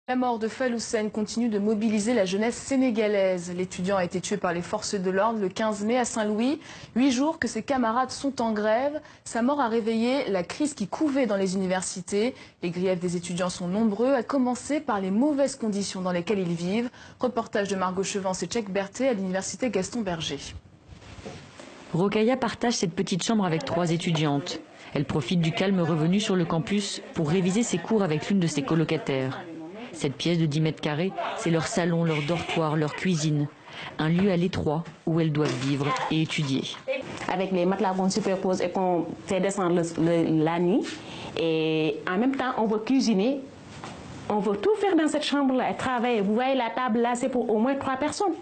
La mort de Fallou-Sen continue de mobiliser la jeunesse sénégalaise. L'étudiant a été tué par les forces de l'ordre le 15 mai à Saint-Louis. 8 jours que ses camarades sont en grève. Sa mort a réveillé la crise qui couvait dans les universités. Les griefs des étudiants sont nombreux, à commencer par les mauvaises conditions dans lesquelles ils vivent. Reportage de Margot Chevance et Tchèque Berthet à l'université Gaston Berger. Rokhaya partage cette petite chambre avec 3 étudiantes. Elle profite du calme revenu sur le campus pour réviser ses cours avec l'une de ses colocataires. Cette pièce de 10 mètres carrés, c'est leur salon, leur dortoir, leur cuisine. Un lieu à l'étroit où elles doivent vivre et étudier. Avec les matelas qu'on superpose et qu'on fait descendre la nuit. Et en même temps, on veut cuisiner. On veut tout faire dans cette chambre-là et travailler. Vous voyez, la table là, c'est pour au moins 3 personnes.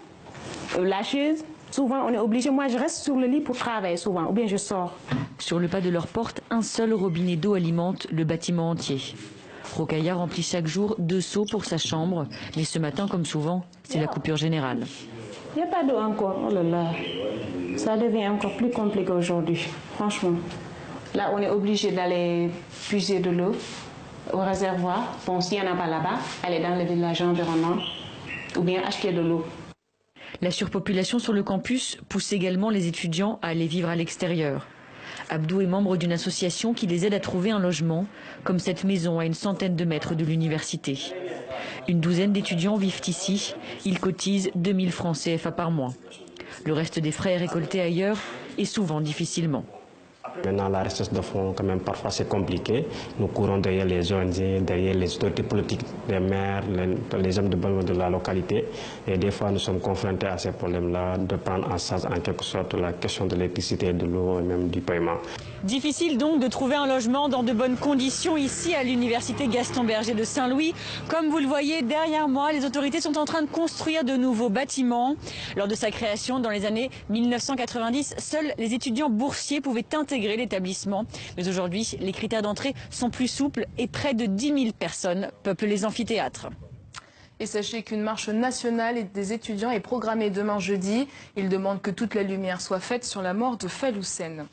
La chaise, souvent, on est obligé. Moi, je reste sur le lit pour travailler souvent, ou bien je sors. Sur le pas de leur porte, un seul robinet d'eau alimente le bâtiment entier. Rokhaya remplit chaque jour 2 seaux pour sa chambre, mais ce matin, comme souvent, c'est la coupure générale. Il n'y a pas d'eau encore, oh là là, ça devient encore plus compliqué aujourd'hui, franchement. Là, on est obligé d'aller puiser de l'eau au réservoir. Bon, s'il n'y en a pas là-bas, aller dans le village environnant ou bien acheter de l'eau. La surpopulation sur le campus pousse également les étudiants à aller vivre à l'extérieur. Abdou est membre d'une association qui les aide à trouver un logement, comme cette maison à une centaine de mètres de l'université. Une douzaine d'étudiants vivent ici. Ils cotisent 2000 francs CFA par mois. Le reste des frais est récolté ailleurs et souvent difficilement. Maintenant, la recherche de fonds, quand même, parfois c'est compliqué. Nous courons derrière les ONG, derrière les autorités politiques, les maires, les hommes de bonne de la localité. Et des fois, nous sommes confrontés à ces problèmes-là, de prendre en charge en quelque sorte la question de l'électricité, de l'eau et même du paiement. Difficile donc de trouver un logement dans de bonnes conditions ici à l'université Gaston Berger de Saint-Louis. Comme vous le voyez derrière moi, les autorités sont en train de construire de nouveaux bâtiments. Lors de sa création dans les années 1990, seuls les étudiants boursiers pouvaient intégrer l'établissement. Mais aujourd'hui, les critères d'entrée sont plus souples et près de 10 000 personnes peuplent les amphithéâtres. Et sachez qu'une marche nationale des étudiants est programmée demain jeudi. Ils demandent que toute la lumière soit faite sur la mort de Fallou-Sen.